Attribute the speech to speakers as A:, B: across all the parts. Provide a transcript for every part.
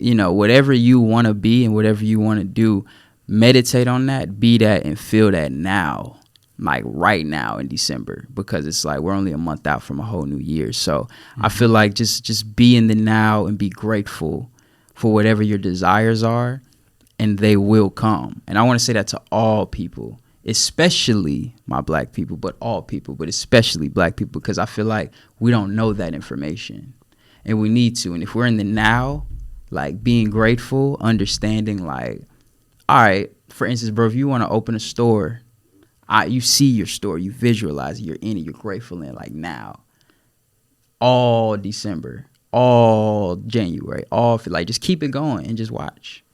A: whatever you want to be and whatever you want to do, meditate on that, be that, and feel that now, like right now in December, because it's like we're only a month out from a whole new year. So I feel like just be in the now and be grateful for whatever your desires are, and they will come. And I want to say that to all people, especially my black people, but all people, but especially black people, because I feel like we don't know that information and we need to. And if we're in the now, like being grateful, understanding, like, all right, for instance, bro, if you want to open a store, you see your store, you visualize it, you're in it, you're grateful in it, like now, all December, all January, all, like, just keep it going and just watch.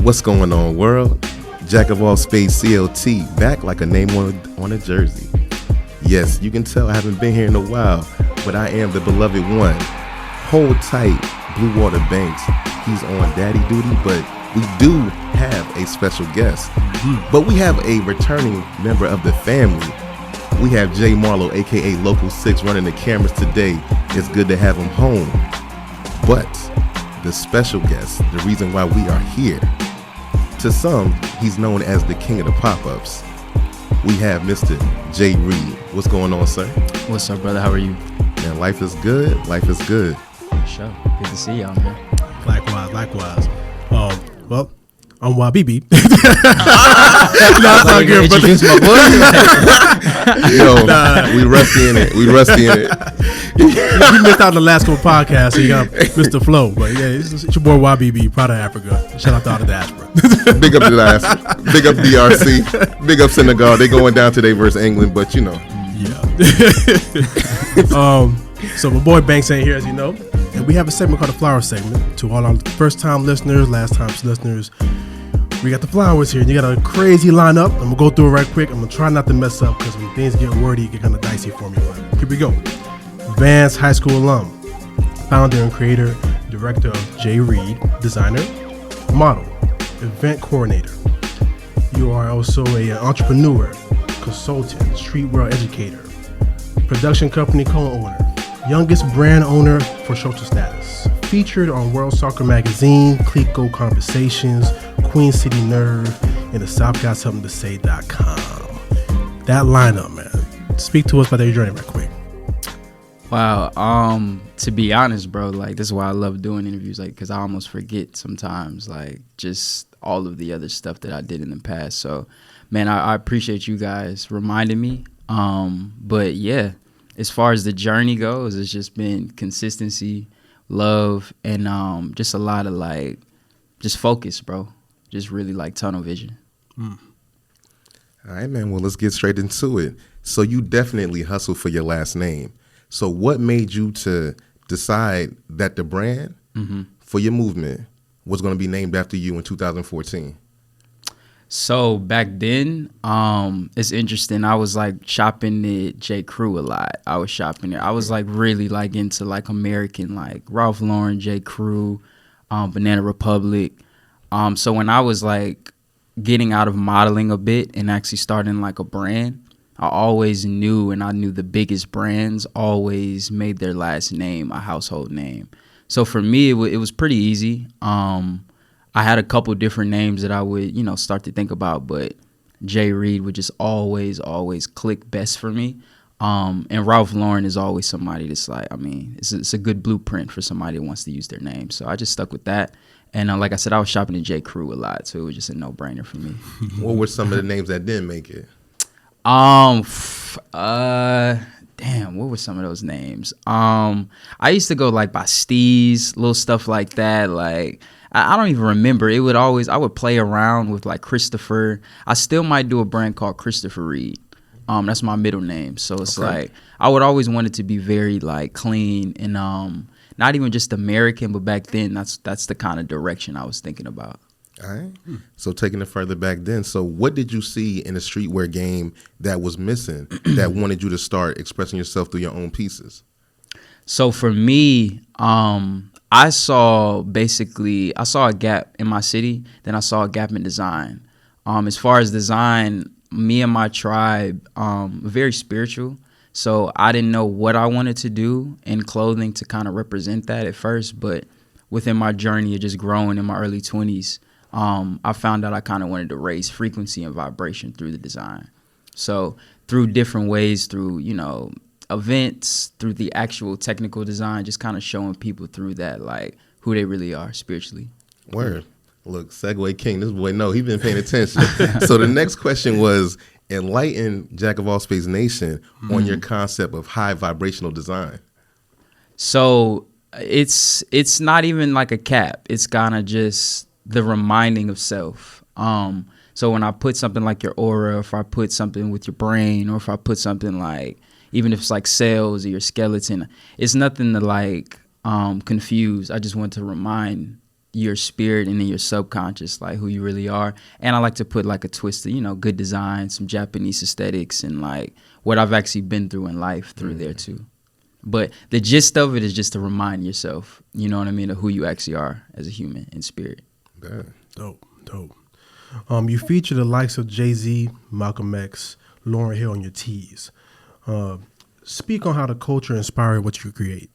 B: What's going on, world? Jack of all spades CLT, back like a name on a jersey. Yes, you can tell I haven't been here in a while, but I am the beloved one. Hold tight, Blue Water Banks. He's on daddy duty, but we do have a special guest. But we have a returning member of the family. We have Jay Marlowe, aka Local 6, running the cameras today. It's good to have him home. But the special guest, the reason why we are here, to some, he's known as the king of the pop-ups. We have Mr. J Reid. What's going on, sir?
A: What's up, brother? How are you?
B: Man, life is good. Life is good.
A: For sure. Good to see y'all, man.
C: Likewise. Well, I'm YBB. No, that's not good, brother.
A: Introduce my boy.
B: Yo, we rusty in it.
C: You missed out on the last couple podcasts, so you got Mr. Flow. But yeah, it's your boy YBB, proud of Africa. Shout out to all the diaspora.
B: Big up the diaspora. Big up DRC. Big up Senegal. They going down today versus England, but you know.
C: Yeah. So my boy Banks ain't here, as you know. And we have a segment called the Flower Segment. To all our first-time listeners, last-time listeners, we got the flowers here. You got a crazy lineup. I'm going to go through it right quick. I'm going to try not to mess up because when things get wordy, it get kind of dicey for me. But here we go. Vance High School alum, founder and creator, director of J Reid, designer, model, event coordinator. You are also an entrepreneur, consultant, streetwear educator, production company co-owner, youngest brand owner for social status, featured on World Soccer Magazine, Clico Conversations, Queen City Nerve, and the SouthGotSomethingToSay.com. That lineup, man. Speak to us about your journey right quick.
A: Wow. To be honest, bro, like, this is why I love doing interviews, like, because I almost forget sometimes, like, just all of the other stuff that I did in the past. So, man, I appreciate you guys reminding me. But yeah, as far as the journey goes, it's just been consistency, love, and just a lot of, like, just focus, bro. Just really, like, tunnel vision.
B: All right, man. Well, let's get straight into it. So you definitely hustle for your last name. So what made you to decide that the brand for your movement was going to be named after you in 2014?
A: So back then, it's interesting. I was like shopping at J. Crew a lot. I was shopping there. I was like really like into like American, like Ralph Lauren, J. Crew, Banana Republic. So when I was like getting out of modeling a bit and actually starting like a brand, I always knew, and I knew the biggest brands always made their last name a household name. So for me, it was pretty easy. I had a couple different names that I would, start to think about, but J Reid would just always click best for me. And Ralph Lauren is always somebody that's like, I mean, it's a good blueprint for somebody that wants to use their name. So I just stuck with that. And like I said, I was shopping at J. Crew a lot, so it was just a no-brainer for me.
B: What were some of the names that didn't make it?
A: Damn, what were some of those names? I used to go like by Steez, little stuff like that. Like, I don't even remember. I would play around with like Christopher. I still might do a brand called Christopher Reid. That's my middle name. So it's like, I would always want it to be very like clean and not even just American, but back then that's the kind of direction I was thinking about.
B: All right. So taking it further back then, so what did you see in the streetwear game that was missing that wanted you to start expressing yourself through your own pieces?
A: So for me, I saw a gap in my city, then I saw a gap in design. As far as design, me and my tribe, very spiritual. So I didn't know what I wanted to do in clothing to kind of represent that at first, but within my journey of just growing in my early 20s, I found out I kind of wanted to raise frequency and vibration through the design. So through different ways, through, events, through the actual technical design, just kind of showing people through that, like, who they really are spiritually.
B: Word. Look, Segway King, this boy, no, he's been paying attention. So the next question was, enlighten Jack of All Spades Nation on your concept of high vibrational design.
A: So it's not even like a cap. It's kind of just the reminding of self. So when I put something like your aura, if I put something with your brain, or if I put something like, even if it's like cells or your skeleton, it's nothing to like confuse. I just want to remind your spirit and in your subconscious, like, who you really are. And I like to put like a twist of, good design, some Japanese aesthetics, and like what I've actually been through in life through there too. But the gist of it is just to remind yourself, you know what I mean, of who you actually are as a human in spirit.
C: Dope. You feature the likes of Jay-Z, Malcolm X, Lauryn Hill on your tees. Speak on how the culture inspired what you create.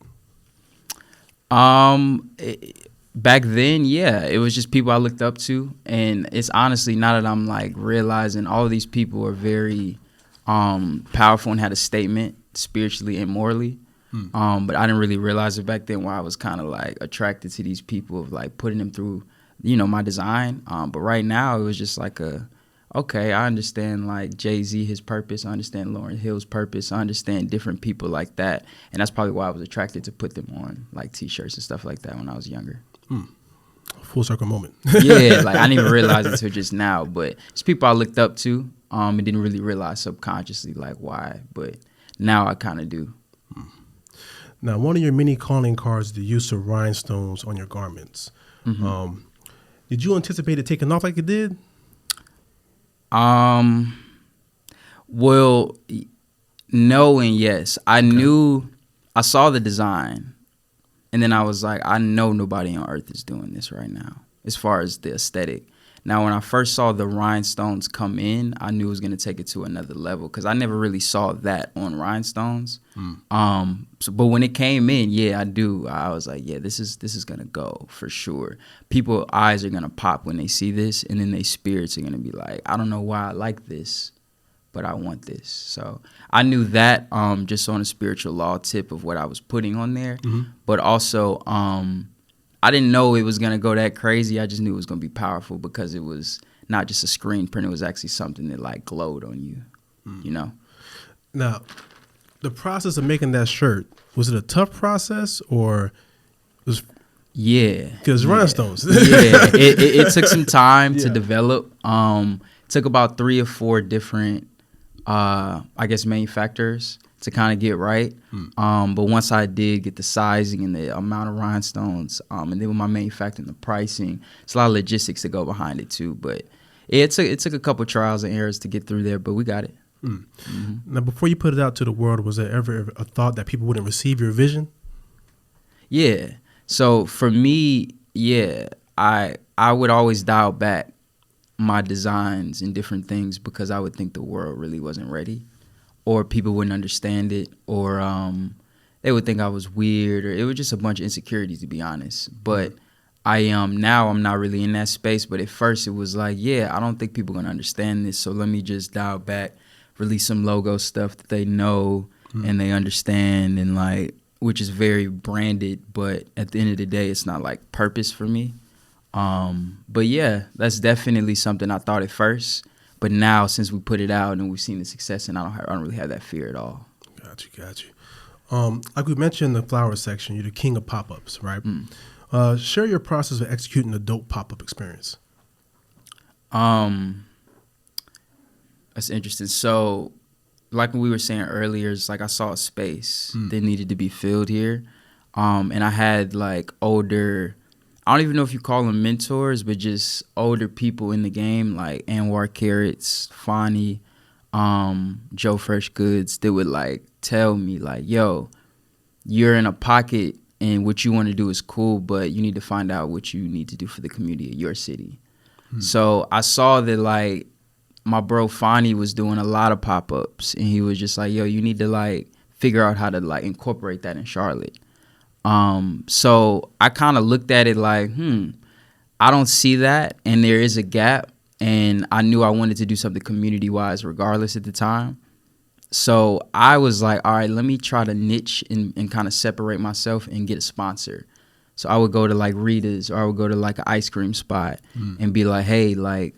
A: Back then, yeah, it was just people I looked up to, and it's honestly, now that I'm like realizing all of these people are very powerful and had a statement spiritually and morally. But I didn't really realize it back then, why I was kind of like attracted to these people, of like putting them through, my design. But right now it was just like okay, I understand like Jay-Z, his purpose. I understand Lauryn Hill's purpose. I understand different people like that. And that's probably why I was attracted to put them on like T-shirts and stuff like that when I was younger.
C: Full circle moment.
A: Yeah, like I didn't even realize it until just now. But it's people I looked up to and didn't really realize subconsciously like why. But now I kind of do.
C: Now, one of your many calling cards is the use of rhinestones on your garments. Did you anticipate it taking off like it did?
A: Well, no and yes. I knew, I saw the design, and then I was like, I know nobody on earth is doing this right now as far as the aesthetic. Now, when I first saw the rhinestones come in, I knew it was going to take it to another level, because I never really saw that on rhinestones. But when it came in, yeah, I was like, yeah, this is going to go for sure. People's eyes are going to pop when they see this, and then their spirits are going to be like, I don't know why I like this, but I want this. So I knew that just on a spiritual law tip of what I was putting on there. But also I didn't know it was going to go that crazy. I just knew it was going to be powerful, because it was not just a screen print. It was actually something that like glowed on you, Now, the process of making that shirt, was it a tough process, or was...
C: Yeah. Because rhinestones.
A: Yeah, it took some time to develop. It took about 3 or 4 different, manufacturers to kind of get right. But once I did get the sizing and the amount of rhinestones, and then when I manufacturing the pricing, it's a lot of logistics to go behind it too. But it took a couple trials and errors to get through there, but we got it.
C: Now, before you put it out to the world, was there ever a thought that people wouldn't receive your vision?
A: Yeah. So for me, yeah, I would always dial back my designs and different things, because I would think the world really wasn't ready, or people wouldn't understand it, or they would think I was weird, or it was just a bunch of insecurities, to be honest. But now I'm not really in that space. But at first it was like, yeah, I don't think people are going to understand this, so let me just dial back, release some logo stuff that they know and they understand, and like, which is very branded, but at the end of the day, it's not like purpose for me. But yeah, that's definitely something I thought at first. But now, since we put it out and we've seen the success, and I don't really have that fear at all.
C: Got you. Like we mentioned in the flower section, you're the king of pop-ups, right? Share your process of executing a dope pop-up experience.
A: That's interesting. So, like we were saying earlier, it's like I saw a space that needed to be filled here. And I had like older, I don't even know if you call them mentors, but just older people in the game, like Anwar Carrots, Fonny, Joe Fresh Goods, that would like tell me like, yo, you're in a pocket and what you want to do is cool, but you need to find out what you need to do for the community of your city. So I saw that like my bro Fonny was doing a lot of pop-ups, and he was just like, yo, you need to like figure out how to like incorporate that in Charlotte. So I kind of looked at it like, I don't see that, and there is a gap, and I knew I wanted to do something community-wise regardless at the time. So I was like, all right, let me try to niche and kind of separate myself and get a sponsor. So I would go to like Rita's, or I would go to like an ice cream spot and be like, hey, like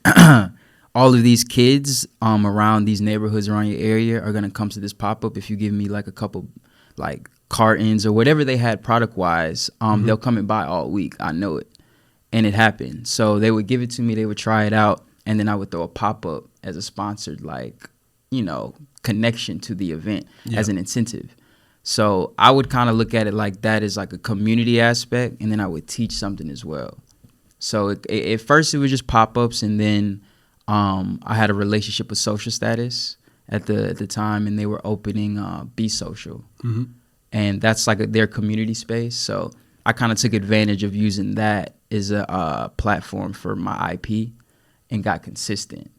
A: all of these kids around these neighborhoods around your area are going to come to this pop-up. If you give me like a couple like cartons or whatever they had product-wise, they'll come and buy all week. I know it. And it happened. So they would give it to me, they would try it out, and then I would throw a pop-up as a sponsored, like, you know, connection to the event as an incentive. So I would kind of look at it like that as like a community aspect, and then I would teach something as well. So at first it was just pop-ups, and then I had a relationship with Social Status at the time, and they were opening Be Social. And that's like their community space. So I kind of took advantage of using that as a platform for my IP and got consistent.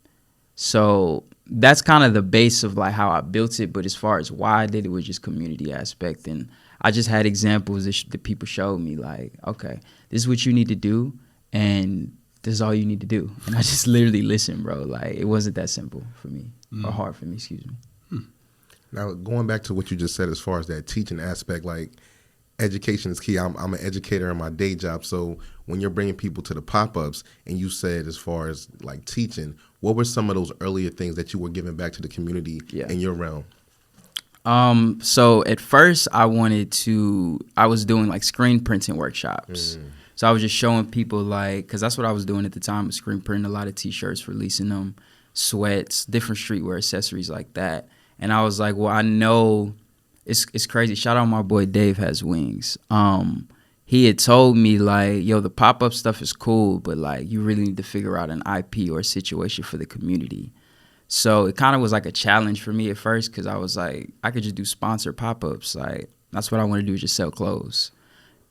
A: So that's kind of the base of like how I built it. But as far as why I did it was just community aspect. And I just had examples that people showed me like, okay, this is what you need to do, and this is all you need to do. And I just literally listened, bro. Like, it wasn't that simple for me, or hard for me, excuse me.
B: Now, going back to what you just said as far as that teaching aspect, like, education is key. I'm an educator in my day job. So when you're bringing people to the pop-ups, and you said as far as like teaching, what were some of those earlier things that you were giving back to the community in your realm?
A: So at first I was doing like screen printing workshops. So I was just showing people like, cause that's what I was doing at the time, was screen printing a lot of t-shirts, releasing them, sweats, different streetwear accessories like that. And I was like, well, I know it's crazy. Shout out my boy Dave Has Wings. He had told me like, yo, the pop-up stuff is cool, but like you really need to figure out an IP or a situation for the community. So it kind of was like a challenge for me at first, because I was like, I could just do sponsored pop-ups. Like, that's what I want to do, is just sell clothes.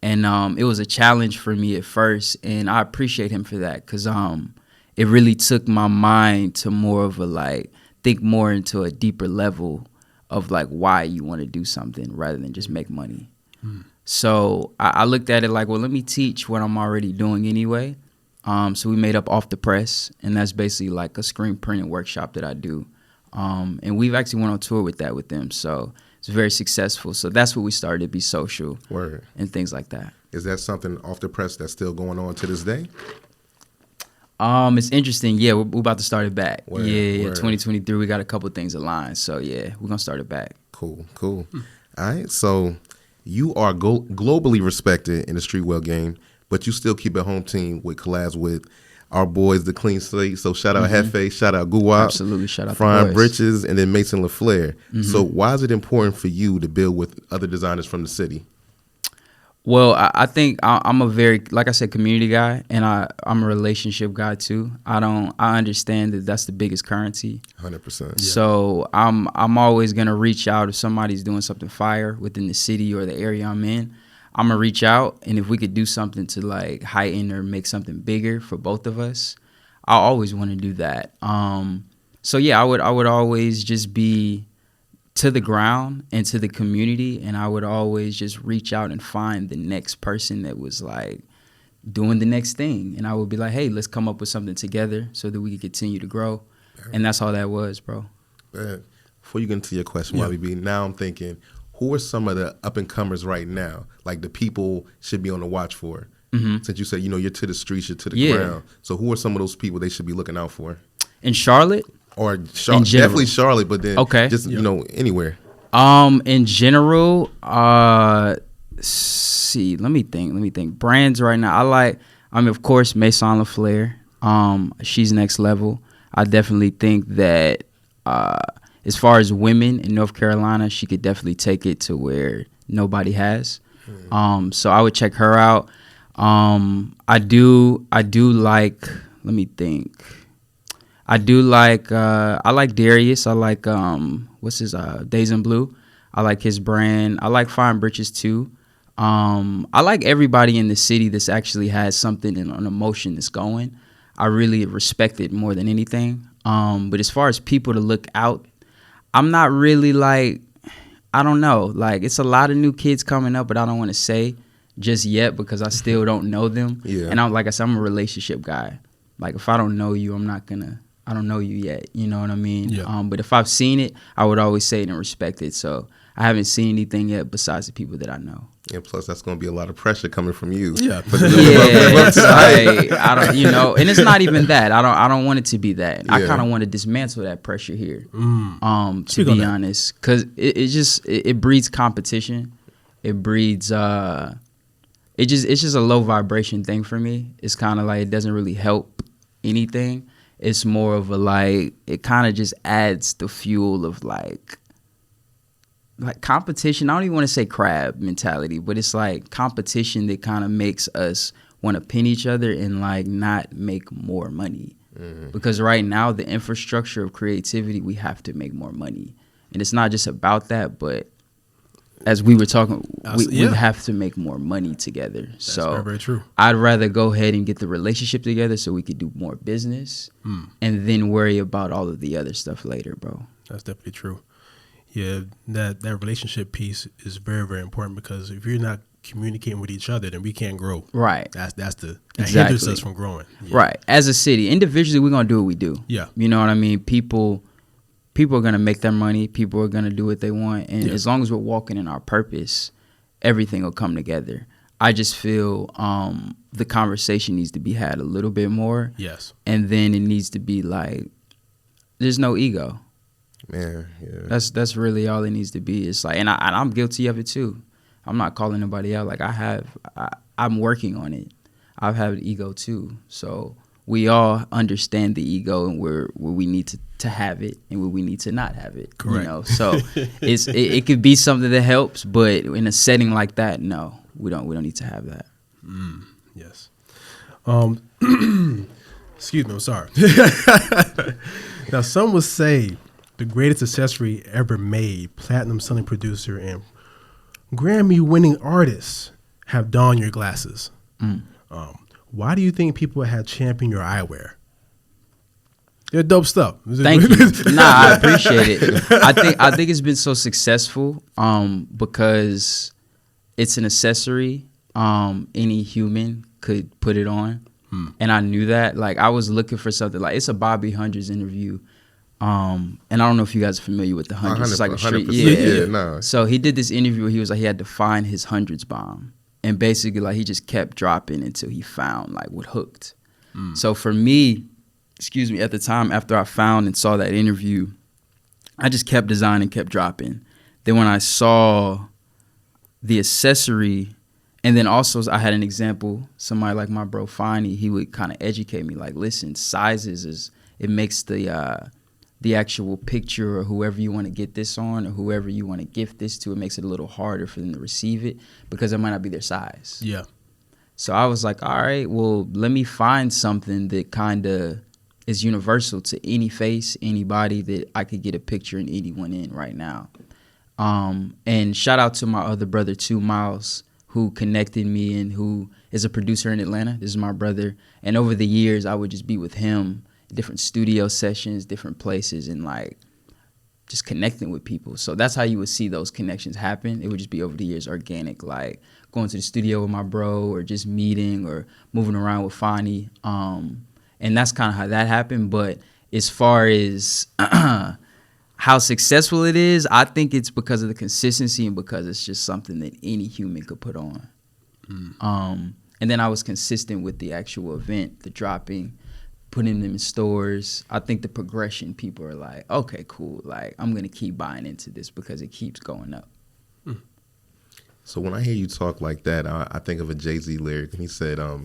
A: And it was a challenge for me at first, and I appreciate him for that, because it really took my mind to more of a like, think more into a deeper level of like why you want to do something rather than just make money. So I looked at it like, well, let me teach what I'm already doing anyway. So we made up Off the Press, and that's basically like a screen printing workshop that I do. And we've actually went on tour with them. So it's very successful. So that's what we started to Be Social.
B: Word.
A: And things like that.
B: Is that something Off the Press that's still going on to this day?
A: It's interesting. Yeah, we're about to start it back.
B: Word,
A: yeah.
B: word.
A: 2023, we got a couple things aligned. So yeah, we're gonna start it back.
B: Cool. All right. So you are globally respected in the streetwear game, but you still keep a home team with collabs with our boys, the Clean Slate. So shout out Hefe, shout out Guwap.
A: Absolutely, shout out
B: Frying
A: the boys.
B: Britches, and then Mason LaFleur. So why is it important for you to build with other designers from the city?
A: Well, I think I'm a very, like I said, community guy, and I'm a relationship guy too. I understand that that's the biggest currency.
B: 100%.
A: So I'm always gonna reach out if somebody's doing something fire within the city or the area I'm in. I'm gonna reach out, and if we could do something to like heighten or make something bigger for both of us, I always want to do that. So yeah, I would always just be to the ground and to the community, and I would always just reach out and find the next person that was like doing the next thing, and I would be like, hey, let's come up with something together so that we could continue to grow. And that's all that was, bro.
B: Before you get into your question, YBB, now I'm thinking, who are some of the up-and-comers right now, like the people should be on the watch for? Since you said, you're to the streets, you're to the ground. So who are some of those people they should be looking out for?
A: In Charlotte?
B: Or definitely Charlotte, but then just, anywhere.
A: In general, see, let me think. Brands right now, of course, Mason LaFleur. She's next level. I definitely think that as far as women in North Carolina, she could definitely take it to where nobody has. So I would check her out. I do like, let me think. I like Darius. I like, what's his, Days in Blue. I like his brand. I like Fine Britches too. I like everybody in the city that's actually has something, an emotion that's going. I really respect it more than anything. But as far as people to look out, I'm not really like, I don't know. Like, it's a lot of new kids coming up, but I don't want to say just yet because I still don't know them.
B: Yeah.
A: And like I said, I'm a relationship guy. Like, if I don't know you, I don't know you yet. You know what I mean?
C: Yeah.
A: But if I've seen it, I would always say it and respect it. So I haven't seen anything yet besides the people that I know.
B: And plus, that's going to be a lot of pressure coming from you.
C: Yeah.
A: It's like, I don't, and it's not even that. I don't want it to be that. I kind of want to dismantle that pressure here. To be honest, because it breeds competition. It breeds it's just a low vibration thing for me. It's kind of like it doesn't really help anything. It's more of a like, it kind of just adds the fuel of like competition. I don't even want to say crab mentality, but it's like competition that kind of makes us want to pin each other and like not make more money. Because right now the infrastructure of creativity, we have to make more money. And it's not just about that, but as we were talking, we have to make more money together.
C: That's
A: so
C: very, very true.
A: I'd rather go ahead and get the relationship together so we could do more business and then worry about all of the other stuff later, bro.
C: That's definitely true. Yeah, that relationship piece is very, very important because if you're not communicating with each other, then we can't grow.
A: Right.
C: That
A: Exactly.
C: hinders us from growing. Yeah.
A: Right. As a city, individually, we're going to do what we do.
C: Yeah.
A: You know what I mean? People are going to make their money. People are going to do what they want. And as long as we're walking in our purpose, everything will come together. I just feel the conversation needs to be had a little bit more.
C: Yes.
A: And then it needs to be like, there's no ego.
B: Man, yeah.
A: That's really all it needs to be. It's like, and I'm guilty of it too. I'm not calling nobody out. Like I'm working on it. I've had ego too. So we all understand the ego and where we need to have it and where we need to not have it.
C: Correct.
A: You know, so it could be something that helps, but in a setting like that, no, we don't need to have that.
C: Yes. Excuse me. I'm sorry. Now, some would say the greatest accessory ever made, platinum selling producer and Grammy-winning artists have donned your glasses. Why do you think people have championed your eyewear? They're dope stuff.
A: Thank you. Nah, I appreciate it. I think it's been so successful because it's an accessory. Any human could put it on. And I knew that. Like, I was looking for something. Like, it's a Bobby Hundreds interview. And I don't know if you guys are familiar with the Hundreds. It's like a street.
B: No.
A: So he did this interview where he was like, he had to find his Hundreds bomb. And basically, like, he just kept dropping until he found, like, what hooked. So for me, at the time, after I found and saw that interview, I just kept designing, kept dropping. Then when I saw the accessory, and then also I had an example, somebody like my bro Finey, he would kind of educate me, like, listen, sizes it makes the actual picture or whoever you want to get this on or whoever you want to gift this to, it makes it a little harder for them to receive it because it might not be their size.
C: Yeah.
A: So I was like, all right, well, let me find something that kind of is universal to any face, anybody that I could get a picture and anyone in right now. And shout out to my other brother, too, Miles, who connected me and who is a producer in Atlanta. This is my brother. And over the years, I would just be with him, different studio sessions, different places, and like just connecting with people. So that's how you would see those connections happen. It would just be over the years organic, like going to the studio with my bro or just meeting or moving around with Fani. And that's kind of how that happened. But as far as how successful it is, I think it's because of the consistency and because it's just something that any human could put on. And then I was consistent with the actual event, the dropping, putting them in stores. I think the progression, people are like, okay, cool. Like, I'm going to keep buying into this because it keeps going up.
B: So when I hear you talk like that, I think of a Jay-Z lyric. And he said, a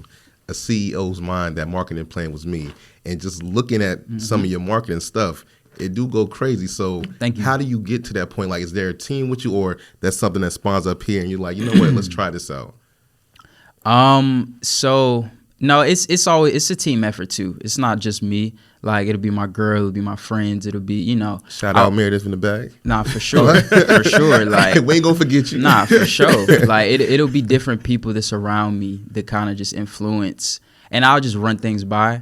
B: CEO's mind, that marketing plan was me. And just looking at some of your marketing stuff, it do go crazy. So
A: Thank you.
B: How do you get to that point? Like, is there a team with you or that's something that spawns up here and you're like, you know what, let's try this out?
A: So no, it's a team effort too. It's not just me. Like, it'll be my girl, it'll be my friends, it'll be, you know.
B: Shout out Meredith in the back.
A: Nah, for sure. For sure. Like,
B: we ain't gonna forget you.
A: Nah, for sure. Like, it'll be different people that surround me that kind of just influence. And I'll just run things by.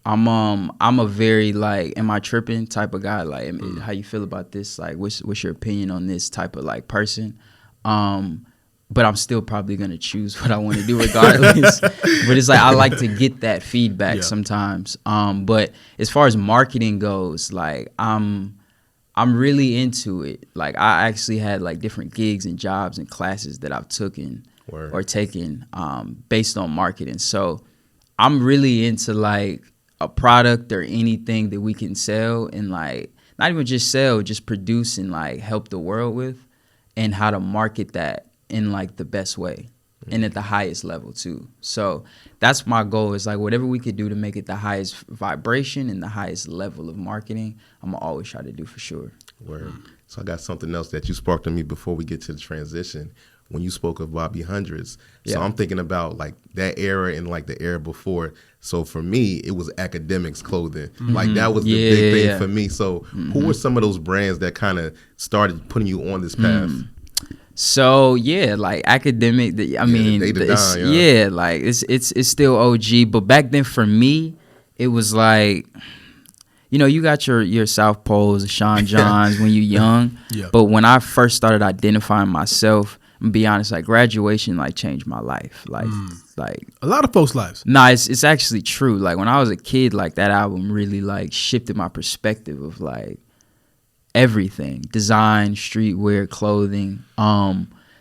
A: I'm a very like, am I tripping type of guy. Like, how you feel about this? Like, what's your opinion on this type of like person? But I'm still probably gonna choose what I want to do regardless. But it's like I like to get that feedback sometimes. But as far as marketing goes, like I'm really into it. Like I actually had like different gigs and jobs and classes that I've taken based on marketing. So I'm really into like a product or anything that we can sell and like not even just sell, just produce and like help the world with, and how to market that in like the best way and at the highest level too. So that's my goal, is like whatever we could do to make it the highest vibration and the highest level of marketing, I'm gonna always try to do for sure.
B: Word. So I got something else that you sparked on me before we get to the transition. When you spoke of Bobby Hundreds, so I'm thinking about like that era and like the era before. So for me, it was academics clothing. Like that was the big thing for me. So who were some of those brands that kind of started putting you on this path?
A: So like academic. I mean, like it's still OG. But back then for me, it was like, you know, you got your South Poles, Sean Johns when you're young. But when I first started identifying myself, I'm gonna be honest, like graduation like changed my life. Like
C: a lot of folks' lives.
A: Nah, it's actually true. Like when I was a kid, like that album really like shifted my perspective of like everything, design, streetwear, clothing.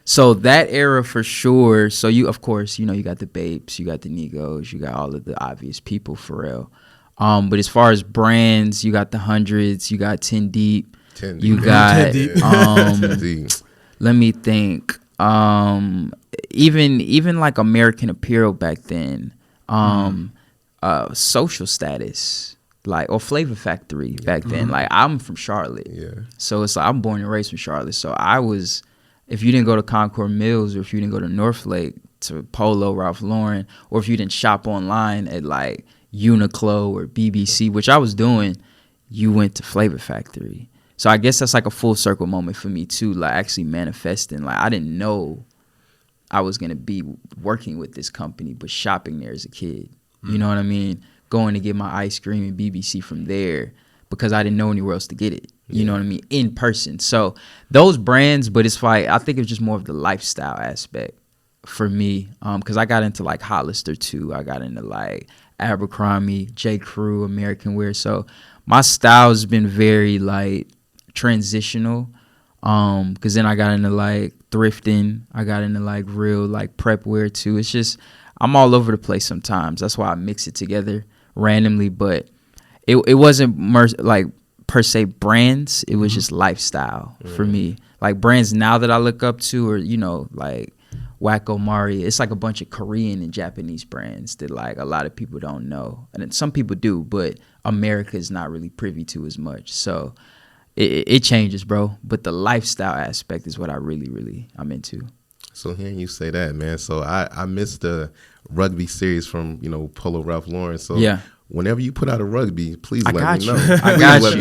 A: So that era for sure. So you, of course, you know, you got the Babes, you got the Negos, you got all of the obvious people, Pharrell. But as far as brands, you got the Hundreds, you got 10 Deep, you got
C: 10 Deep.
A: Let me think. Even like American Apparel back then, Social Status, like, or Flavor Factory back then. Like I'm from Charlotte, so it's like I'm born and raised in Charlotte. So I was, if you didn't go to Concord Mills or if you didn't go to Northlake to Polo, Ralph Lauren, or if you didn't shop online at like Uniqlo or BBC, which I was doing, you went to Flavor Factory. So I guess that's like a full circle moment for me too, like actually manifesting. Like I didn't know I was gonna be working with this company, but shopping there as a kid. You know what I mean? Going to get my ice cream and BBC from there because I didn't know anywhere else to get it. You know what I mean? In person. So those brands, but it's like, I think it's just more of the lifestyle aspect for me. Cause I got into like Hollister too. I got into like Abercrombie, J. Crew, American Wear. So my style's been very like transitional. Cause then I got into like thrifting. I got into like real like prep wear too. It's just, I'm all over the place sometimes. That's why I mix it together randomly. But it wasn't like per se brands. It was just lifestyle for me. Like brands now that I look up to, or you know, like Wacko Mari. It's like a bunch of Korean and Japanese brands that like a lot of people don't know, and some people do, but America is not really privy to as much. So it changes, bro. But the lifestyle aspect is what I really I'm into.
B: So hearing you say that, man, so I missed the rugby series from, you know, Polo Ralph Lauren. So whenever you put out a rugby, please let me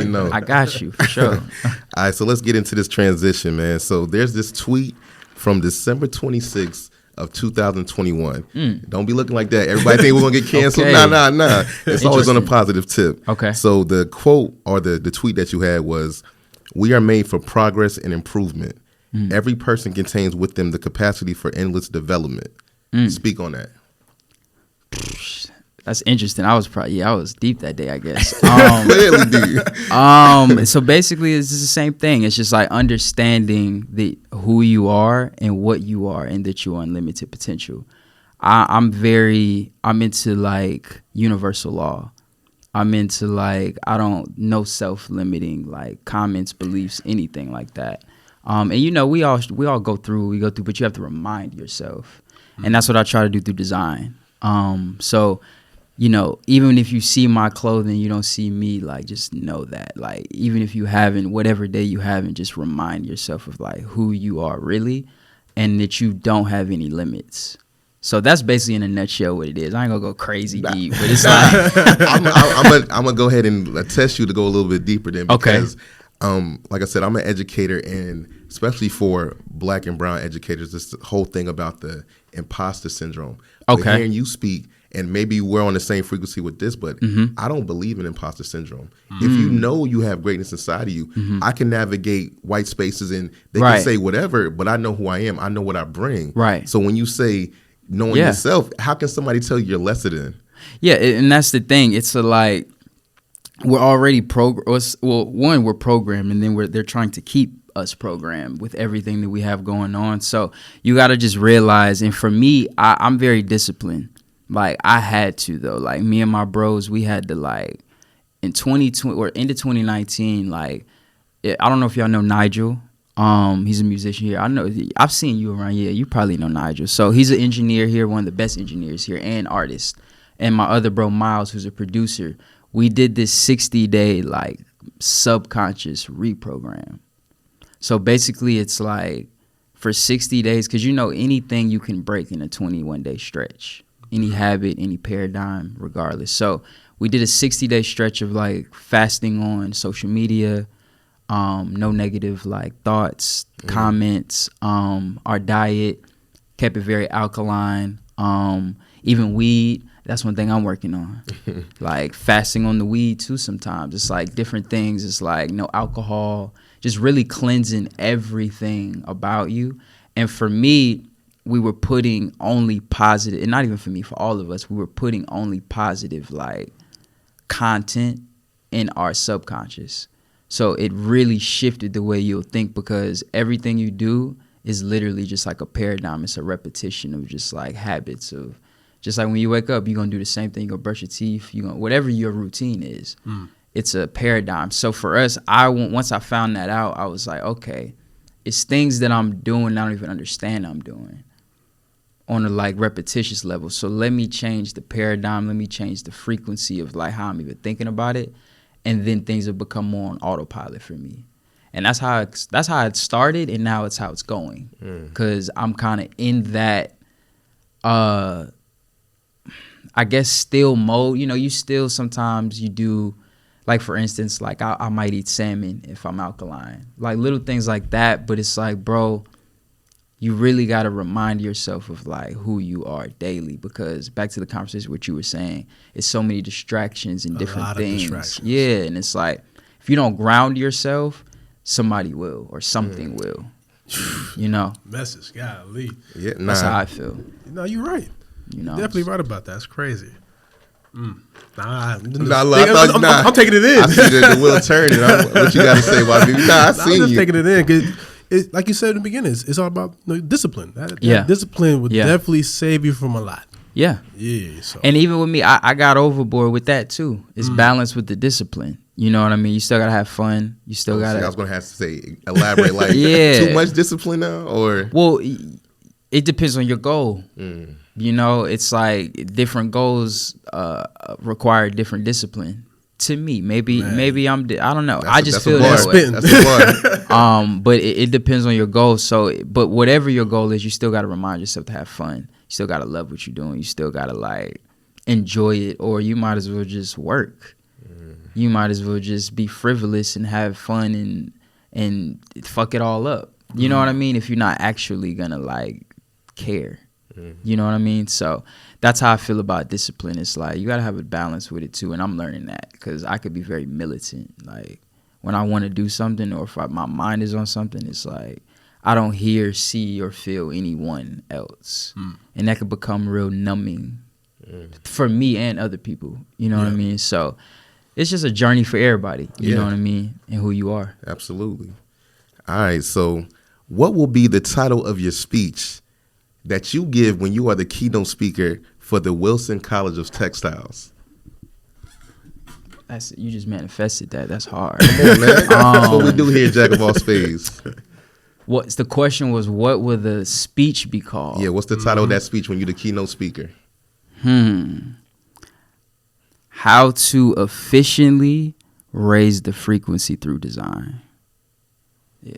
B: know.
A: I got you, for sure.
B: All right, so let's get into this transition, man. So there's this tweet from December 26th of 2021. Don't be looking like that. Everybody think we're going to get canceled.
A: Okay.
B: Nah. It's always on a positive tip.
A: Okay.
B: So the quote or the tweet that you had was, "We are made for progress and improvement. Every person contains with them the capacity for endless development." Speak on that.
A: That's interesting. I was deep that day, I guess.
B: Clearly deep.
A: So basically, it's just the same thing. It's just like understanding who you are and what you are, and that you are unlimited potential. I'm into like universal law. I'm into like, no self-limiting like comments, beliefs, anything like that. And you know, we all go through, but you have to remind yourself. And that's what I try to do through design. So, you know, even if you see my clothing, you don't see me, like, just know that. Like, even if you haven't, whatever day you haven't, just remind yourself of like who you are really, and that you don't have any limits. So that's basically in a nutshell what it is. I ain't gonna go crazy deep, but it's like
B: I'm gonna go ahead and test you to go a little bit deeper then, because like I said, I'm an educator, and especially for Black and brown educators, this whole thing about the imposter syndrome.
A: Okay.
B: But hearing you speak and maybe we're on the same frequency with this, but
A: Mm-hmm.
B: I don't believe in imposter syndrome. If you know you have greatness inside of you, I can navigate white spaces and they
A: Right.
B: can say whatever, but I know who I am. I know what I bring.
A: Right.
B: So when you say knowing
A: Yeah.
B: yourself, how can somebody tell you you're lesser than?
A: Yeah, and that's the thing. It's like we're already we're programmed, and then they're trying to keep us programmed with everything that we have going on. So you got to just realize, and for me, I'm very disciplined. Like I had to though. Like me and my bros, we had to like in 2020 or into 2019. Like I don't know if y'all know Nigel. He's a musician here. I know I've seen you around. Yeah, you probably know Nigel. So he's an engineer here, one of the best engineers here, and artist. And my other bro Miles, who's a producer. We did this 60-day like subconscious reprogram. So basically it's like for 60 days, because you know anything you can break in a 21-day stretch. Any habit, any paradigm, regardless. So we did a 60-day stretch of like fasting on social media, no negative like thoughts, comments, our diet, kept it very alkaline, even weed. That's one thing I'm working on. Like fasting on the weed too sometimes. It's like different things. It's like no alcohol, just really cleansing everything about you. And for me, we were putting only positive, and not even for me, for all of us, we were putting only positive like content in our subconscious. So it really shifted the way you'll think, because everything you do is literally just like a paradigm. It's a repetition of just like habits of, just like when you wake up, you're going to do the same thing. You're going to brush your teeth. You're gonna, whatever your routine is, it's a paradigm. So for us, once I found that out, I was like, okay, it's things that I'm doing I don't even understand I'm doing on a like repetitious level. So let me change the paradigm. Let me change the frequency of like how I'm even thinking about it. And then things will become more on autopilot for me. And that's how it started, and now it's how it's going. Because I'm kind of in that, I guess, still mode. You know, you still sometimes you do, like for instance, like I might eat salmon if I'm alkaline. Like little things like that. But it's like, bro, you really got to remind yourself of like who you are daily, because back to the conversation, what you were saying, it's so many distractions and different things. Yeah, and it's like if you don't ground yourself, somebody will or something will. You know,
C: Message, golly.
B: Yeah,
A: that's how I feel.
C: No, you're right.
A: You know,
C: You're definitely right about that. That's crazy.
B: I'm
C: taking it in.
B: I see the wheel turning. What you got to say, YB? I seen
C: I'm just
B: you.
C: taking it in because, like you said in the beginning, it's all about discipline. That discipline would definitely save you from a lot.
A: Yeah.
C: Yeah. So.
A: And even with me, I got overboard with that too. It's balance with the discipline. You know what I mean? You still gotta have fun. You still gotta.
B: I was gonna have to say elaborate. Like too much discipline now, or
A: well, it depends on your goal. You know, it's like different goals require different discipline. To me, maybe I don't know. I just feel that way.
B: That's
A: but it depends on your goal. So, but whatever your goal is, you still got to remind yourself to have fun. You still got to love what you're doing. You still got to like enjoy it, or you might as well just work. You might as well just be frivolous and have fun and fuck it all up. You know what I mean? If you're not actually gonna like care. You know what I mean? So that's how I feel about discipline. It's like you gotta have a balance with it too, and I'm learning that because I could be very militant. Like when I want to do something, or if my mind is on something, it's like I don't hear, see, or feel anyone else, and that could become real numbing for me and other people. You know what I mean? So it's just a journey for everybody. You know what I mean? And who you are.
B: Absolutely. All right. So what will be the title of your speech that you give when you are the keynote speaker for the Wilson College of Textiles?
A: You just manifested that. That's hard.
B: Come on, man. That's what we do here, Jack of all spades.
A: The question was, what will the speech be called?
B: Yeah, what's the title of that speech when you're the keynote speaker?
A: How to efficiently raise the frequency through design. Yeah.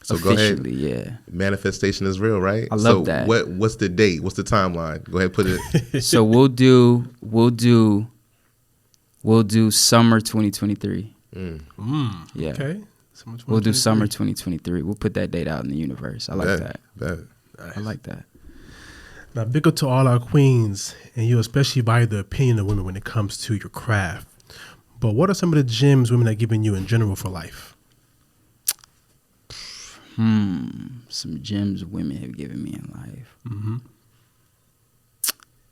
B: So go ahead. Manifestation is real, right?
A: I love that.
B: What's the date? What's the timeline? Go ahead, put it.
A: So we'll do summer 2023. Yeah.
C: Okay.
A: We'll do summer 2023. We'll put that date out in the universe. I like that.
B: Nice.
A: I like that.
C: Now, big up to all our queens, and you especially value the opinion of women when it comes to your craft. But what are some of the gems women are giving you in general for life?
A: Some gems women have given me in life. Mm-hmm.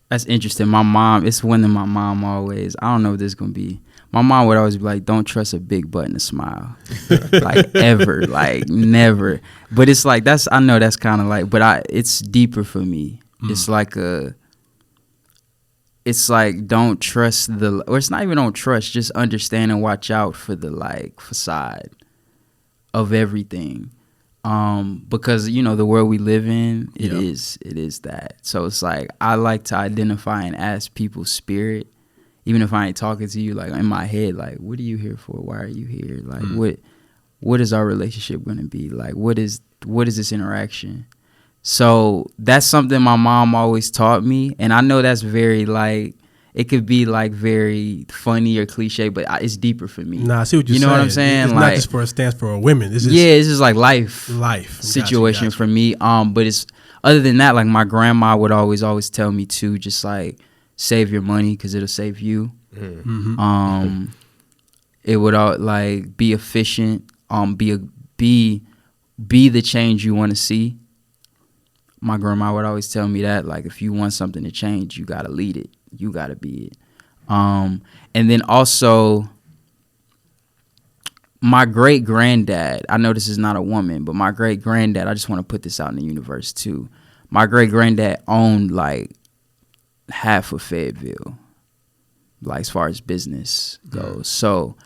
A: That's interesting. My mom, it's one that my mom always, I don't know what this is going to be. My mom would always be like, don't trust a big butt and a smile. Like, ever. Like, never. But it's like, I know that's kind of like, but it's deeper for me. It's like don't trust or it's not even don't trust, just understand and watch out for the like facade of everything. Because you know the world we live in, it is that. So it's like I like to identify and ask people's spirit, even if I ain't talking to you. Like in my head, like what are you here for? Why are you here? Like what is our relationship going to be? Like what is this interaction? So that's something my mom always taught me, and I know that's very like it could be like very funny or cliche, but it's deeper for me.
C: Nah, I see what you're saying.
A: You know what I'm saying?
C: It's
A: like,
C: not just for a stance for women. This is
A: it's just like life
C: Gotcha.
A: situation for me. But it's other than that, like my grandma would always tell me to just like save your money because it'll save you. Mm-hmm. It would like be efficient. Be the change you want to see. My grandma would always tell me that, like, if you want something to change, you got to lead it. You got to be it. And then also, my great-granddad, I know this is not a woman, but my great-granddad, I just want to put this out in the universe, too. My great-granddad owned, like, half of Fayetteville, like, as far as business goes. So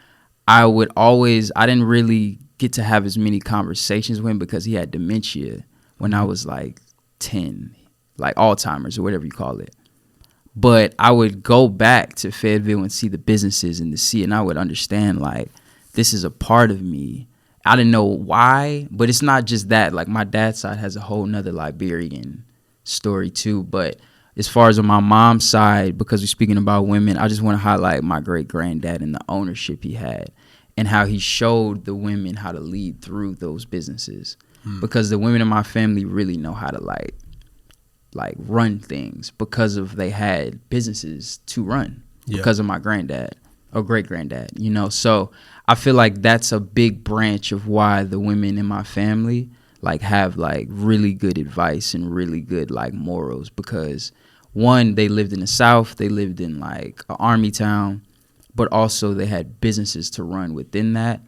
A: I didn't really get to have as many conversations with him because he had dementia when I was, like, 10, like Alzheimer's or whatever you call it. But I would go back to Fayetteville and see the businesses and and I would understand like this is a part of me. I didn't know why, but it's not just that. Like my dad's side has a whole nother Liberian story too. But as far as on my mom's side, because we're speaking about women, I just want to highlight my great granddad and the ownership he had and how he showed the women how to lead through those businesses. Because the women in my family really know how to like run things because they had businesses to run because of my granddad or great granddad, you know. So I feel like that's a big branch of why the women in my family like have like really good advice and really good like morals, because one, they lived in the South, they lived in like an army town, but also they had businesses to run within that.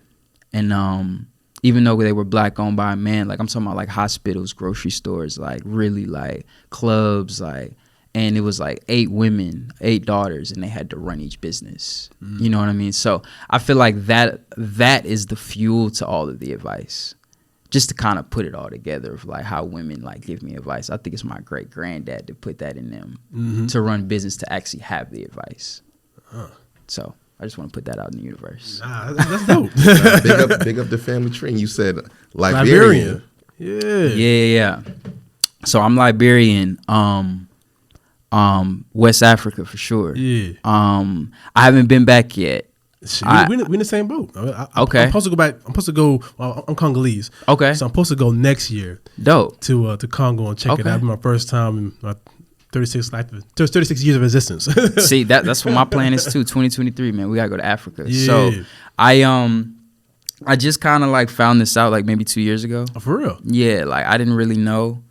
A: And even though they were black owned by a man, like I'm talking about like hospitals, grocery stores, like really like clubs, like, and it was like 8 women, 8 daughters, and they had to run each business. You know what I mean? So I feel like that is the fuel to all of the advice. Just to kind of put it all together of like how women like give me advice. I think it's my great granddad to put that in them to run business, to actually have the advice. So I just want to put that out in the universe.
C: Nah, that's dope.
B: Big up the family tree. And you said Liberian.
C: Yeah.
A: So I'm Liberian, West Africa for sure.
C: Yeah.
A: I haven't been back yet.
C: We're in the same boat.
A: Okay.
C: I'm supposed to go back. I'm Congolese.
A: Okay.
C: So I'm supposed to go next year.
A: Dope.
C: To Congo and check it out. It'll be my first time in my 36 years of existence.
A: See, that's what my plan is too. 2023, man. We gotta go to Africa.
C: Yeah.
A: So I just kind of like found this out like maybe 2 years ago.
C: Oh, for real?
A: Yeah, like I didn't really know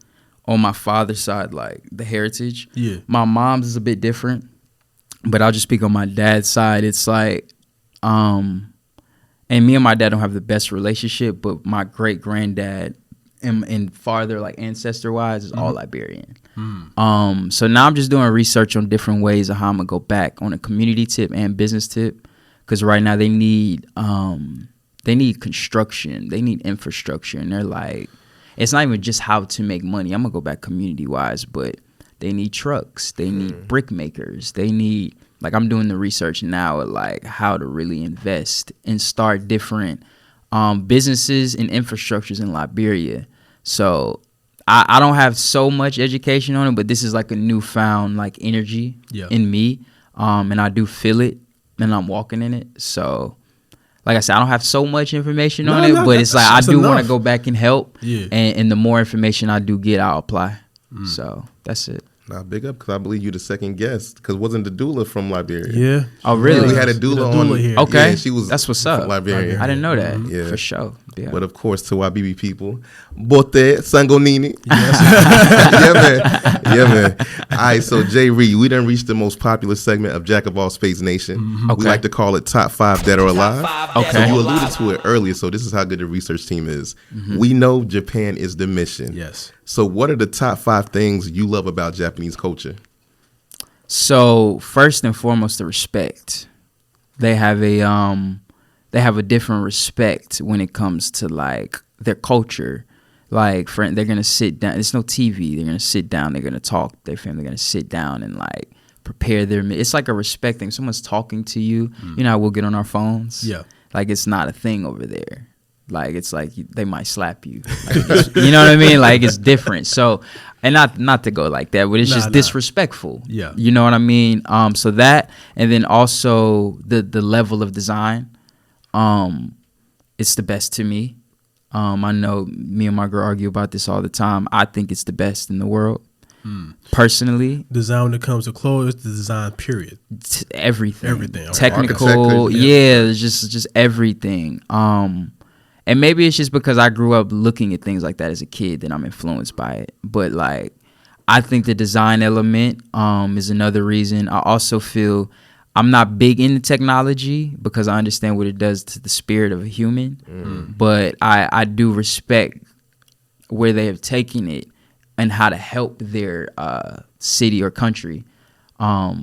A: on my father's side like the heritage.
C: Yeah.
A: My mom's is a bit different, but I'll just speak on my dad's side. It's like, and me and my dad don't have the best relationship, but my great granddad and farther like ancestor wise is all Liberian. So now I'm just doing research on different ways of how I'm gonna go back on a community tip and business tip, because right now they need construction, they need infrastructure, and they're like, it's not even just how to make money. I'm gonna go back community wise, but they need trucks, they need brick makers, they need, like, I'm doing the research now at like how to really invest and start different businesses and infrastructures in Liberia. So I don't have so much education on it, but this is like a newfound like energy in me, and I do feel it, and I'm walking in it. So, like I said, I don't have so much information on it, but it's like I do want to go back and help. Yeah. And the more information I do get, I'll apply. So that's it.
B: Nah, big up, because I believe you the second guest. Because wasn't the doula from Liberia?
C: Yeah.
A: Oh, really?
B: We had a doula on
C: here.
A: Okay.
B: Yeah, she was.
A: That's what's
B: from
A: up.
B: Liberia.
A: I didn't know that.
B: Yeah.
A: For sure. Yeah.
B: But of course, to our BB people, Bote, Sangonini. Yeah, man. All right, so J Reid, we done reached the most popular segment of Jack of All Spades Nation.
A: Okay.
B: We like to call it Top 5 Dead or Alive.
A: Okay.
B: So you alluded to it earlier, so this is how good the research team is. We know Japan is the mission.
C: Yes.
B: So what are the top 5 things you love about Japanese culture?
A: So first and foremost, the respect. They have a different respect when it comes to like their culture. Like they're gonna sit down. There's no TV. They're gonna sit down. They're gonna talk. Their family gonna sit down and like prepare their. It's like a respect thing. Someone's talking to you. You know how we'll get on our phones.
C: Yeah.
A: Like it's not a thing over there. Like it's like they might slap you. Like, you know what I mean? Like it's different. So, and not to go like that, but it's just disrespectful.
C: Yeah.
A: You know what I mean? So that, and then also the level of design, it's the best to me. I know me and my girl argue about this all the time. I think it's the best in the world. Personally,
C: Design when it comes to clothes, the design period.
A: everything.
C: Everything. Okay.
A: Technical,
B: Architecture,
A: yeah, it's just everything. And maybe it's just because I grew up looking at things like that as a kid that I'm influenced by it. But like, I think the design element is another reason. I also feel I'm not big into technology because I understand what it does to the spirit of a human. But I do respect where they have taken it and how to help their city or country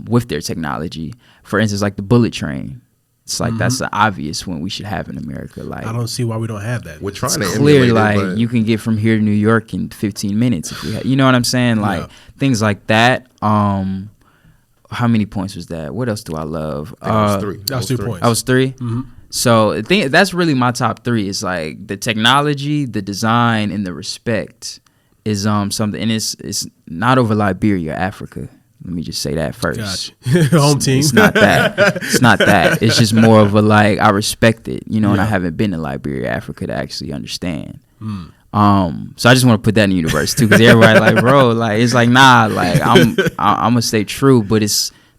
A: with their technology. For instance, like the bullet train. It's like that's the obvious one we should have in America. Like
C: I don't see why we don't have that.
B: We're trying
A: it's
B: to
A: clear,
B: emulate
A: like
B: it, but
A: you can get from here to New York in 15 minutes if you know what I'm saying. Like things like that. How many points was that? What else do I love?
B: I think it was 3.
C: That was 2 points.
A: I was 3. So I think that's really my top 3. It's like the technology, the design, and the respect is something, and it's not over Liberia, Africa. Let me just say that first.
C: Gotcha. Home team.
A: It's not that. It's not that. It's just more of a like I respect it, you know, and I haven't been to Liberia, Africa to actually understand. So I just want to put that in the universe too, because everybody like, bro, like it's like nah, like I'm gonna stay true, but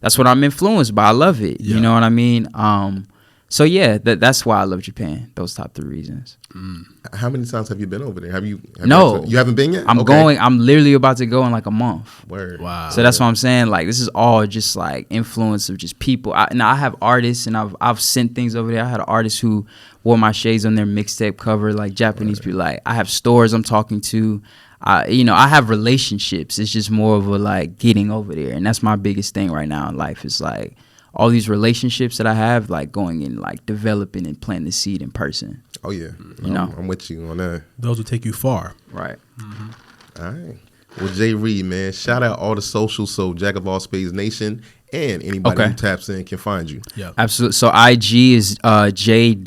A: that's what I'm influenced by. I love it. You know what I mean? So yeah, that's why I love Japan. Those top 3 reasons.
B: how many times have you been over there?
A: No.
B: You haven't been yet?
A: I'm going. I'm literally about to go in like a month.
B: Word.
C: Wow.
A: So that's what I'm saying. Like this is all just like influence of just people. I have artists, and I've sent things over there. I had an artist who wore my shades on their mixtape cover. Like Japanese people. Like I have stores I'm talking to. I have relationships. It's just more of a like getting over there, and that's my biggest thing right now in life. Is like all these relationships that I have, like going and like developing and planting the seed in person.
B: Oh yeah,
A: You know?
B: I'm with you on that.
C: Those will take you far.
A: Right.
B: All right. Well, J Reid, man, shout out all the socials so Jack of All Spades Nation and anybody who taps in can find you.
C: Yeah.
A: Absolutely. So IG is j.reid_.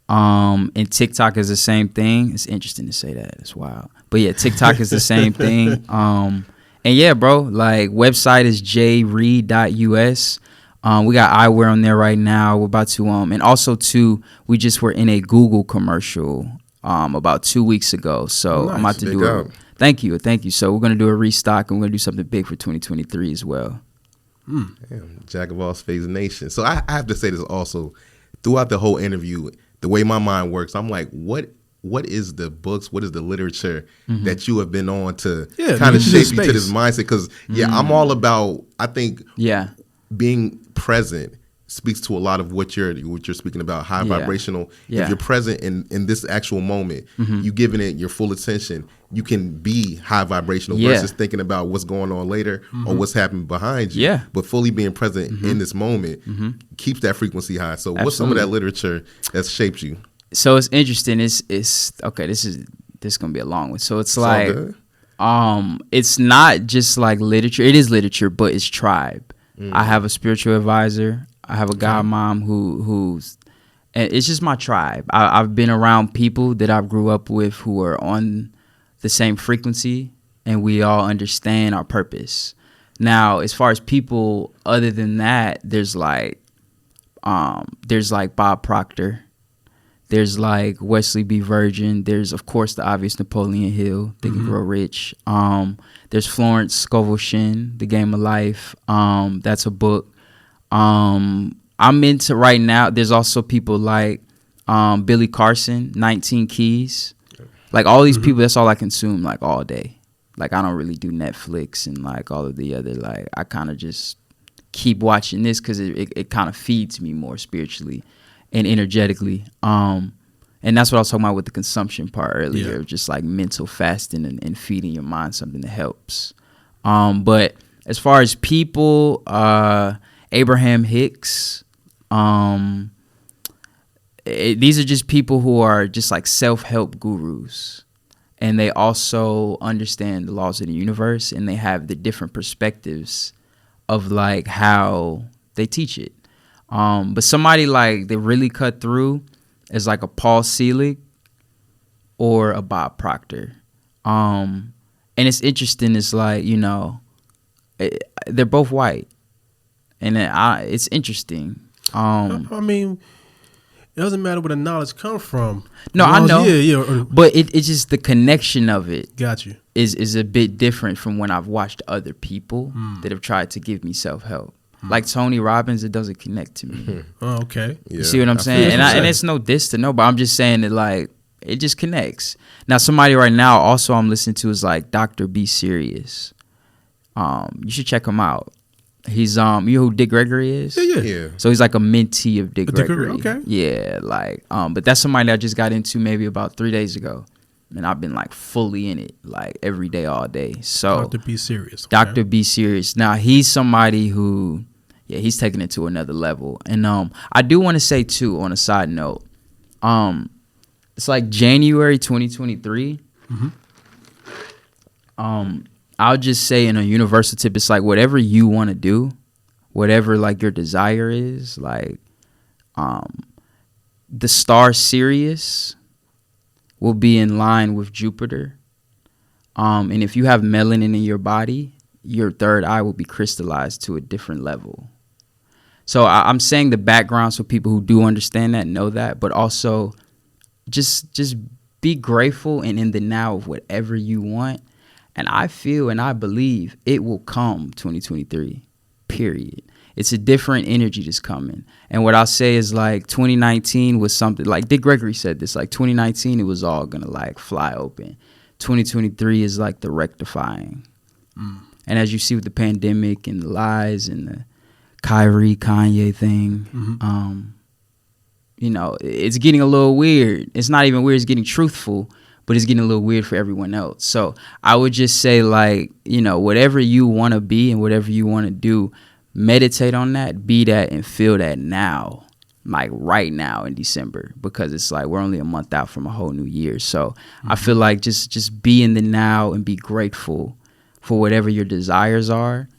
A: And TikTok is the same thing. It's interesting to say that. It's wild. But yeah, TikTok is the same thing. And yeah, bro, like website is jreid.us. We got eyewear on there right now. We're about to and also too, we just were in a Google commercial about 2 weeks ago. So
B: Nice.
A: I'm about to
B: Big
A: do
B: up.
A: Thank you. So we're gonna do a restock, and we're gonna do something big for 2023 as well.
B: Damn, Jack of All Spades Nation. So I have to say this also. Throughout the whole interview, the way my mind works, I'm like, what is the books, what is the literature that you have been on to kind of shape you to this mindset? Because, I'm all about, I think, being present speaks to a lot of what you're speaking about, high vibrational. If you're present in this actual moment, you giving it your full attention, you can be high vibrational versus thinking about what's going on later or what's happening behind you.
A: Yeah.
B: But fully being present in this moment keeps that frequency high. So what's some of that literature that's shaped you?
A: So it's interesting. It's okay. This is gonna be a long one. So it's like, it's not just like literature. It is literature, but it's tribe. I have a spiritual advisor. I have a godmom who's, and it's just my tribe. I've been around people that I grew up with who are on the same frequency, and we all understand our purpose. Now, as far as people other than that, there's like Bob Proctor. There's like Wesley B. Virgin. There's, of course, the obvious Napoleon Hill, Think and Grow Rich. There's Florence Scovel Shinn, The Game of Life. That's a book. I'm into right now. There's also people like Billy Carson, 19 Keys. Like all these people, that's all I consume like all day. Like I don't really do Netflix and like all of the other, like I kind of just keep watching this because it kind of feeds me more spiritually and energetically. And that's what I was talking about with the consumption part earlier, just like mental fasting and feeding your mind something that helps. But as far as people, Abraham Hicks, these are just people who are just like self-help gurus. And they also understand the laws of the universe, and they have the different perspectives of like how they teach it. But somebody like they really cut through is like a Paul Selig or a Bob Proctor. And it's interesting. It's like, you know, they're both white, and it's interesting.
C: I mean, it doesn't matter where the knowledge comes from.
A: No, I know.
C: Yeah.
A: But it's just the connection of it.
C: Got you.
A: Is a bit different from when I've watched other people that have tried to give me self-help. Like Tony Robbins, it doesn't connect to me.
C: Oh, okay.
A: You see what I'm saying? And it's no diss to nobody. I'm just saying that like it just connects. Now somebody right now also I'm listening to is like Dr. Be Serious. You should check him out. He's you know who Dick Gregory is?
B: Yeah.
A: So he's like a mentee of Dick Gregory.
C: Okay.
A: Yeah, like but that's somebody that I just got into maybe about 3 days ago. And I've been like fully in it like every day, all day. So
C: Dr. Be Serious. Okay.
A: Dr. Be Serious. Now he's somebody who he's taking it to another level. And I do want to say too, on a side note, it's like January 2023. I'll just say in a universal tip, it's like whatever you want to do, whatever like your desire is, like the star Sirius will be in line with Jupiter. And if you have melanin in your body, your third eye will be crystallized to a different level. So I'm saying the background so people who do understand that know that, but also just be grateful and in the now of whatever you want. And I feel and I believe it will come 2023, period. It's a different energy that's coming. And what I'll say is like 2019 was something like Dick Gregory said this, like 2019, it was all going to like fly open. 2023 is like the rectifying. And as you see with the pandemic and the lies and the Kyrie, Kanye thing, you know, it's getting a little weird. It's not even weird. It's getting truthful, but it's getting a little weird for everyone else. So I would just say like, you know, whatever you want to be and whatever you want to do, meditate on that, be that, and feel that now, like right now in December, because it's like we're only a month out from a whole new year. So I feel like just be in the now and be grateful for whatever your desires are,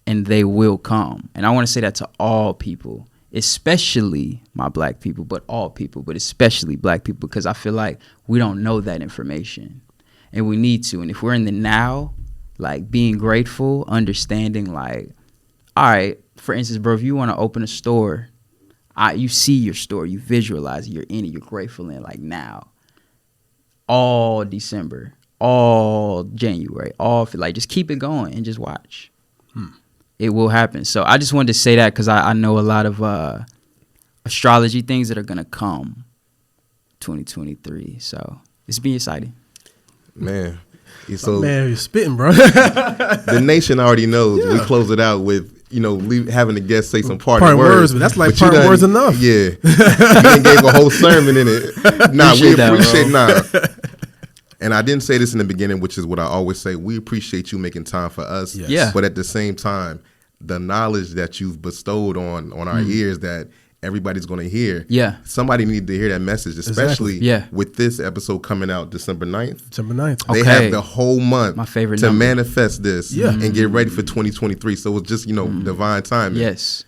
A: and they will come. And I want to say that to all people, especially my black people, but all people, but especially black people, because I feel like we don't know that information and we need to. And if we're in the now, like being grateful, understanding like, all right, for instance, bro, if you want to open a store, you see your store, you visualize it, you're in it, you're grateful in it, like now, all December, all January, all like just keep it going and just watch. It will happen. So I just wanted to say that because I know a lot of astrology things that are going to come 2023. So it's been exciting.
B: Man. So,
C: man, you're spitting, bro.
B: The nation already knows. We close it out with, you know, having the guests say some parting words.
C: But that's like parting words enough.
B: Yeah. You done gave a whole sermon in it. Nah, we appreciate And I didn't say this in the beginning, which is what I always say. We appreciate you making time for us.
C: Yes. Yeah.
B: But at the same time, the knowledge that you've bestowed on our ears that everybody's going to hear. Yeah. Somebody needed to hear that message, especially with this episode coming out December 9th.
C: December 9th.
B: They have the whole month
A: to
B: manifest this and get ready for 2023. So it's just, you know, divine timing.
A: Yes.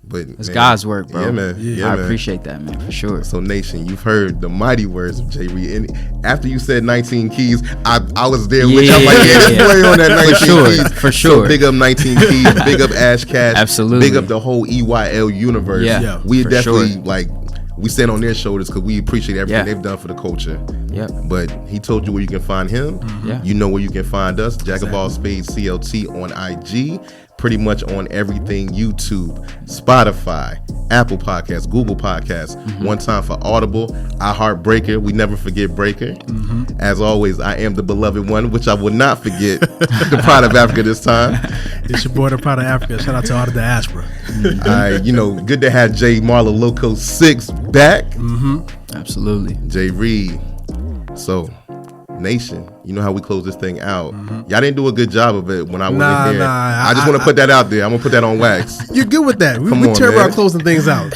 B: But
A: it's God's work, bro.
B: Yeah, man. Yeah,
A: I appreciate that, man, for sure.
B: So, Nation, you've heard the mighty words of J Reid. And after you said 19 keys, I was there with you. I'm like, this boy on that 19 keys.
A: For sure.
B: So big up 19 keys. Big up Ash Cash.
A: Absolutely.
B: Big up the whole EYL universe.
A: Yeah.
B: We definitely, like, we stand on their shoulders because we appreciate everything
A: Yeah.
B: they've done for the culture.
A: Yep.
B: But he told you where you can find him.
A: Yeah.
B: You know where you can find us. Jack of all spades CLT on IG. Pretty much on everything: YouTube, Spotify, Apple Podcasts, Google Podcasts. One time for Audible, iHeartBreaker. We never forget Breaker. As always, I am the beloved one, which I will not forget. The Pride of Africa this time.
C: It's your boy, the Pride of Africa. Shout out to all the diaspora.
B: Good to have J Marlo Loco 6 back.
A: Absolutely.
B: J Reid. So, Nation, you know how we close this thing out. Y'all didn't do a good job of it when I wasn't here. I just want to put that out there. I'm gonna put that on wax.
C: You're good with that. We
B: Come on,
C: terrible
B: man.
C: at closing things out.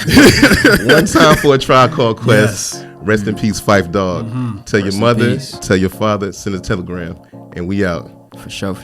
B: One time for a Tribe Called Quest.
C: Yes.
B: Rest in peace, Fife Dog. Tell your
A: Rest in
B: mother,
A: peace.
B: tell your father, send a telegram, and we out.
A: For sure.